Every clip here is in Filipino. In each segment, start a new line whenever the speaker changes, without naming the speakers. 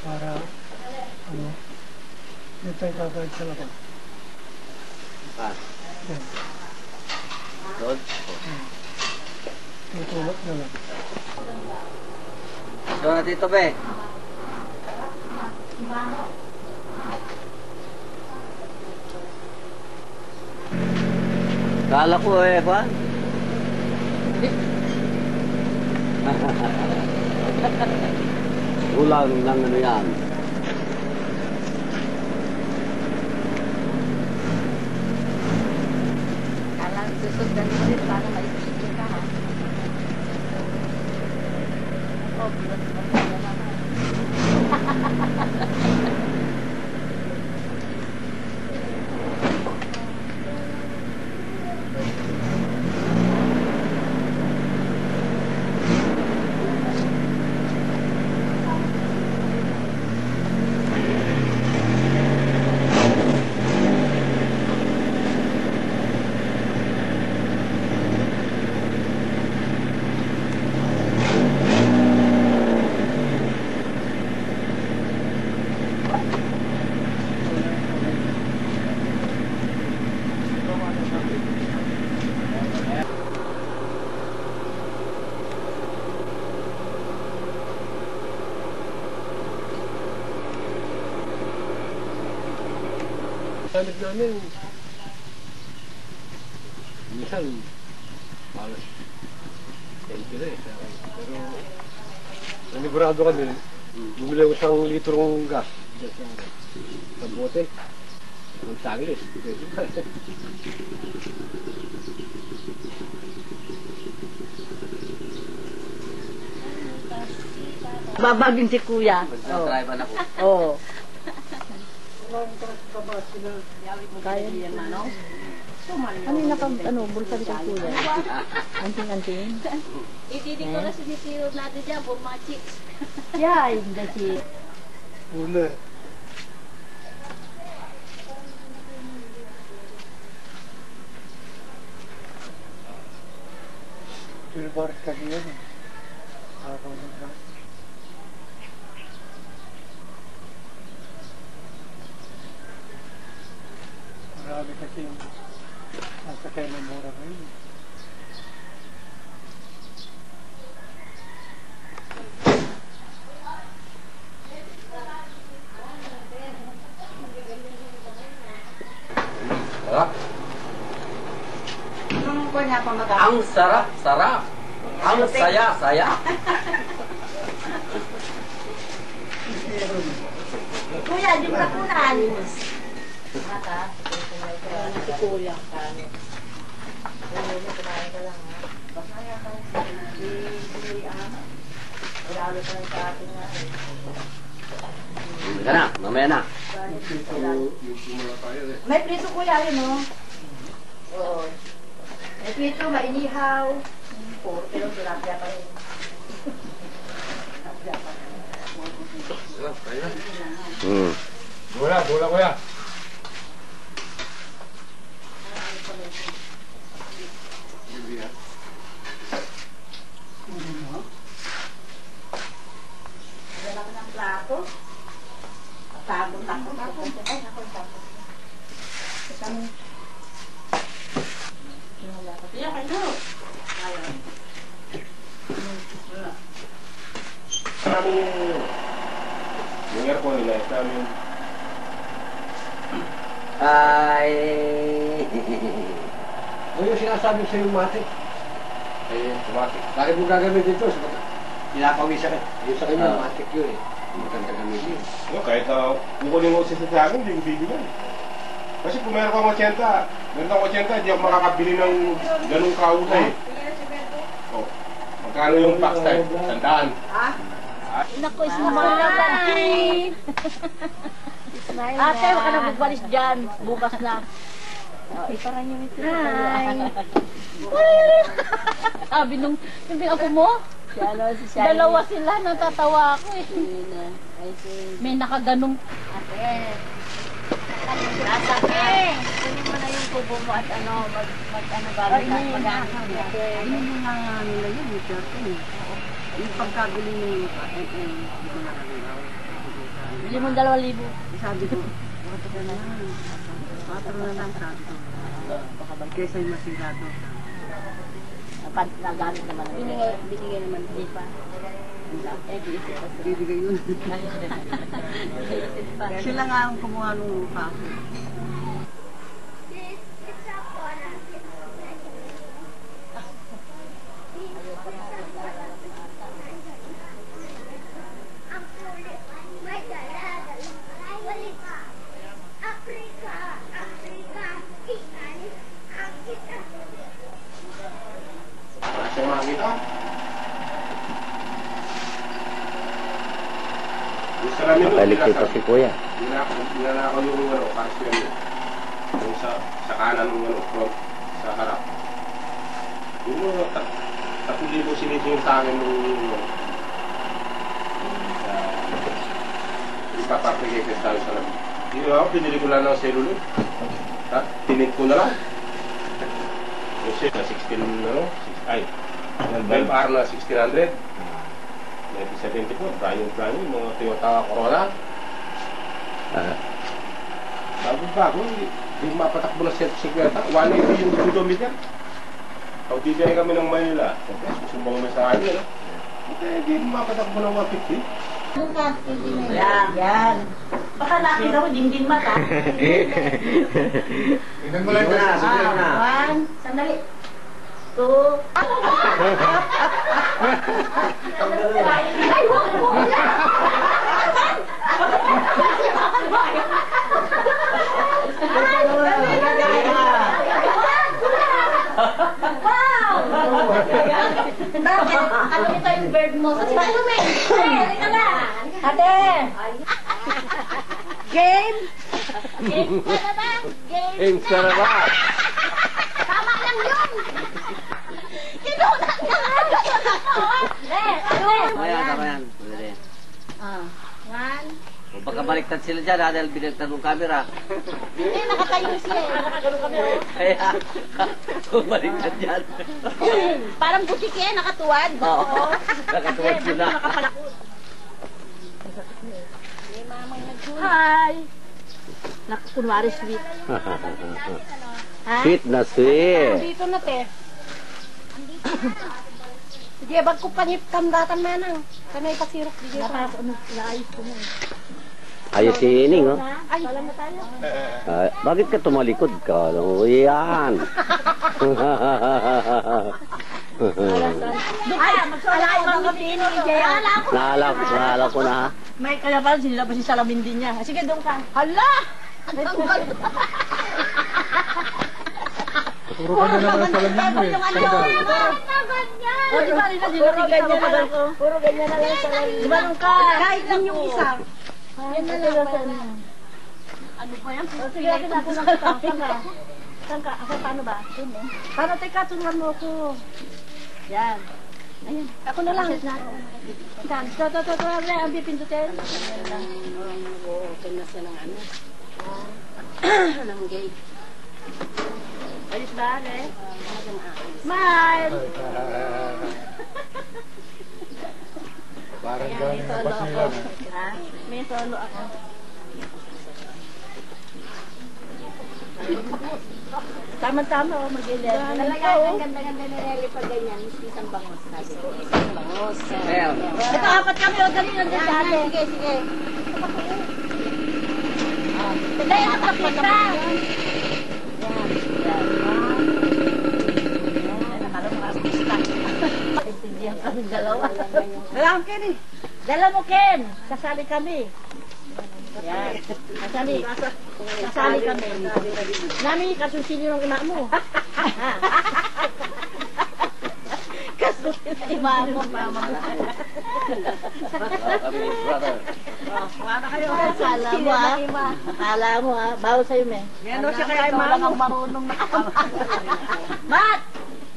para, ano, dito tayo kakahit sa labas.
Ah,
Yan.
doon?
Tutulak na lang.
So, dito ba eh? Kala ko eh, ba? Ulang ng ano yan.
Kala susundan mo rin para maipigil ka ha. Oh, bulat mo naman.
Gamit namin, minsan, malas 10 kilo eh. Pero, nanigurado kami, bumili ko isang litrong gas. Sa bote, ang taglis.
Babagin si kuya.
Mag-drive na ako.
Oo.
Kaya niya ano? Ano yung bulsa dito kuya? Anting-anting?
Itidi ko na sinisiro natin dyan for mga chicks.
Yeah, hindi si...
Ula. Pilbaris kasi yan eh. Araw ng gas. Marami kasi yung nasa kaya ng mura ngayon.
Sarap.
Anong ko niya pang
Ang sarap, sarap. Ang saya, saya.
Kuya, di ba kunan? Mata.
Si kuya.
Kumain ka lang ha. Basaya ka. Regalo ka sa atin nga eh.
Hindi na, mamaya na.
May prito kuya yun no? Oo. May prito, may inihaw. Puro pero tilapia pa rin. Tilapia pa rin.
Bola kuya.
Wala ko ng plato. Tagot ako. Ay, ako tagot. Kami. Iya, kayo. Ayun.
Yung aircon nila, namin.
Ay.
Ano yung sinasabi sa yung mati?
Eh, tumatik.
Bakit mo gagamit dito? Pinapawisan ka. Yung sa kanya,
Ah.
matik yun eh.
Maganda gamitin.
Kahit kukunin mo si sa akin, hindi ko bibigyan. Kasi kung meron kang 80, meron kang 80, hindi ako makakabili ng ganung kaulay. Oh. Magkano yung box type? Tandaan.
Naku, smile na tanti. Ate, wag ka na magbalis dyan. Bukas na. Iparang yung ito. Hi. Sabi nung ako mo, dalawa sila, natatawa ako eh. May nakaganong.
Ate. Nasakit. Kunin mo na yung kubo mo at ano, mag-ano gamit at mag-ano.
Hindi mo nga nila yun, yung 13. Yung pagkabili niyo, hindi mo na nalalaw. Bili mo 2,000.
Sabi ko, 4 na lang. 4 na lang sabi ko. Kesa yung masigado.
Nagamit naman. Binigay naman. Hindi pa.
Bibigay yun.
Isip pa.
Sila nga ang kumuha nung kaso.
Kasi makakita. Yung salamin nun,
Balik ito si Kuya.
Dinanakaw yung parcel yun. Yung sa kanan ng front, sa harap. Yung 3,000 sinisingin sa akin nung ipapaprikipit tayo sa lamin. Hindi ako, pinili ko lang ng celluloid. Tinit ko na lang. Yung set na 12R na 1600. 1974, brand new, mga Toyota Corolla. Bago, hindi mapatakbo ng 150. 180 yung speedometer. Pag bibigay kami ng Manila, susumbong mo sa akin, hindi mapatakbo ng 150.
Yan. Baka laki daw, dingding mata.
Tingnan mo lang ito.
One, sandali. 2. Ay, wag mo lang! Wow! Bakit? Ano ito yung bird mo? Sa sino mo Ate! Game? Game ka na ba?
Game ka na ba?
Tama lang yun! Kinunan ka nga!
Tama yan. Pwede.
One.
Kung pagkabaliktad sila dyan, dahil binaliktad ng camera.
Hindi, nakatayo siya eh. Nakakagano kami.
Kaya, kung baliktad dyan.
Parang butik eh, nakatuwad.
Oo. Nakatuwad sila.
Hi! Kunwari sweet. Ha?
Sweet na sweet.
Dito na te. Sige, bag ko panip kamdatan manang. Kanay pasirok di dito. Naayos ko mo.
Ayos si Ining, oh.
Ay, wala na tayo.
Bakit ka tumalikod ka? Oh, yan.
Ay, magsalain mo ng pino ni Jay.
Naalala ko na, ha?
May kaya pala sinilabas yung salamin din niya. Sige, doon ka.
Hala!
Puro ka na naman sa lamin mo eh.
O, di ba rin na dinurigan niya na lang ko?
Puro ganyan na lang sa lalim.
Gumanong ka. Kahit lang yung isa.
Yan na lang pala.
Ano pa yan?
Sige, akin ako ng saan ka? Saan ka? Ako, paano ba?
Para teka, turuan mo ako.
Yan. Ayun. Ako na lang.
Saan? Ito, ang pipindutin.
Open na siya ng ano. Ng gate.
Ayos ba, ne?
Smile!
Parang gano'n yung pasilan eh.
Ha? May solo ako.
Tama-tama, oh, mag-ilan.
Talaga, ang ganda-ganda ni Relly pag ganyan. Isang bangos. Sabi ko, isang bangos.
Ito, apat kami, o, dali lang din sa atin.
Sige, sige. Hindi, nakapita.
Intindihan kami dalawa. Dalawa, Ken eh. Dala mo, Ken. Sasali kami. Yan. Sasali kami. Nami, kasusin yung ima mo. Kasusin yung ima mo, mama. Wala kayo. Akala mo ha. Bawal sa'yo, me. Meron siya kaya ima mo. Marunong na kama. Mat!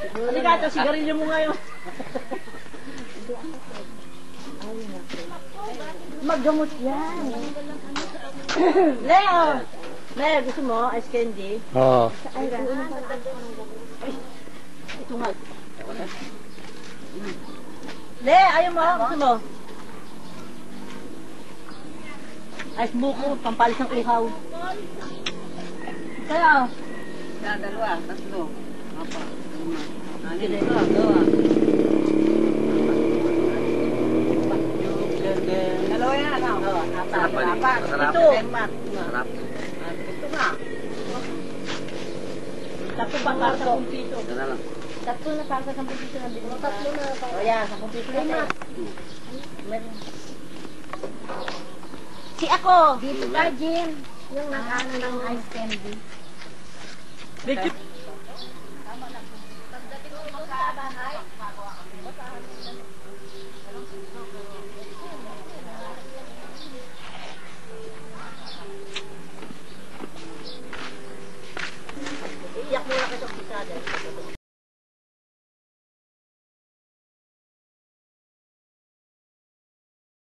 Halika, ito, sigarilyo mo ngayon. Maggamot yan. Leo! Leo, gusto mo ice candy?
Oo.
Ay, ito nga. Leo, ayaw mo? Gusto mo? Ice buko, pampalis ng uhaw. Kaya,
Dalawa, tatlo. Apa? Lima.
Sige.
Dalawa. Dalawa yan, ano?
Sarap pa rin. Masarap.
Ito.
Sarap.
Ito nga.
Tatlo pa para sa kumpito.
Ito na lang.
Tatlo na para sa kumpito na binili. Tatlo na para.
O yan, sa kumpito na.
Meron.
Si ako.
Dito ka, Jim. Yung nakano ng ice candy.
Legit